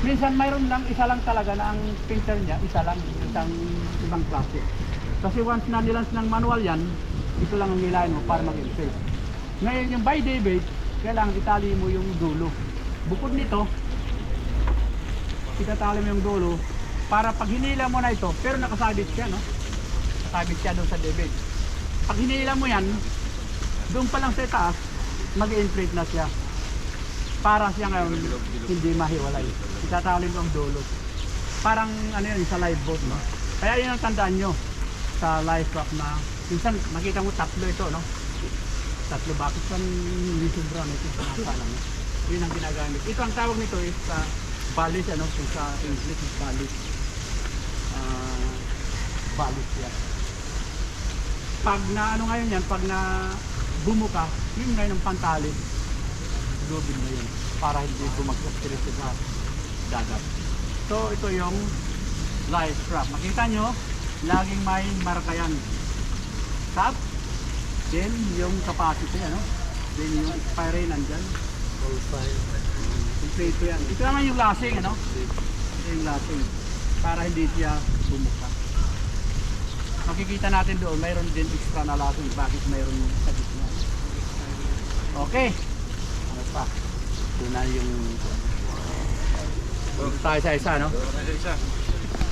Minsan mayroon lang, isa lang talaga na ang printer niya, isa lang, isang ibang klase. Kasi once na nilans ng manual yan, ito lang ang nilayan mo para mag-insert. Ngayon yung by David, kailangan itali mo yung dulo. Bukod nito, itatali mo yung dulo para pag hinila mo na ito, pero nakasabit siya, no? Nakasabit siya doon sa David. Pag hinila mo yan, doon pa lang sa taas, mag-imprint na siya. Para siya ngayon hindi mahiwalay. Itatali mo ang dulo. Parang ano yun, sa live boat, no? Kaya yun ang tandaan nyo sa live rock na minsan makita mo tatlo ito, no? Tatlo, bakit saan hindi sobra na ito? Nakasalang. Yun ang ginagamit. Ito ang tawag nito is balis, ano? Kung sa English is balis. Balis yan. Pag na ano ngayon yan, pag na bumuka, yun ngayon ang pantali. Gubin mo yun para hindi bumagsak diretso sa dagat. So ito yung live strap. Makita nyo, laging may marka yan. Top, then yung capacity, ano? Then yung expiry nandyan. All fine. Ito yan. Ito naman yung lasing, ano? Ito yung lasing. Para hindi siya bumuka. Makikita natin doon, mayroon din extra na lasing. Bakit mayroon sa gitna? Okay. Ano pa? Ito na yung tayo sa isa, no? Isa.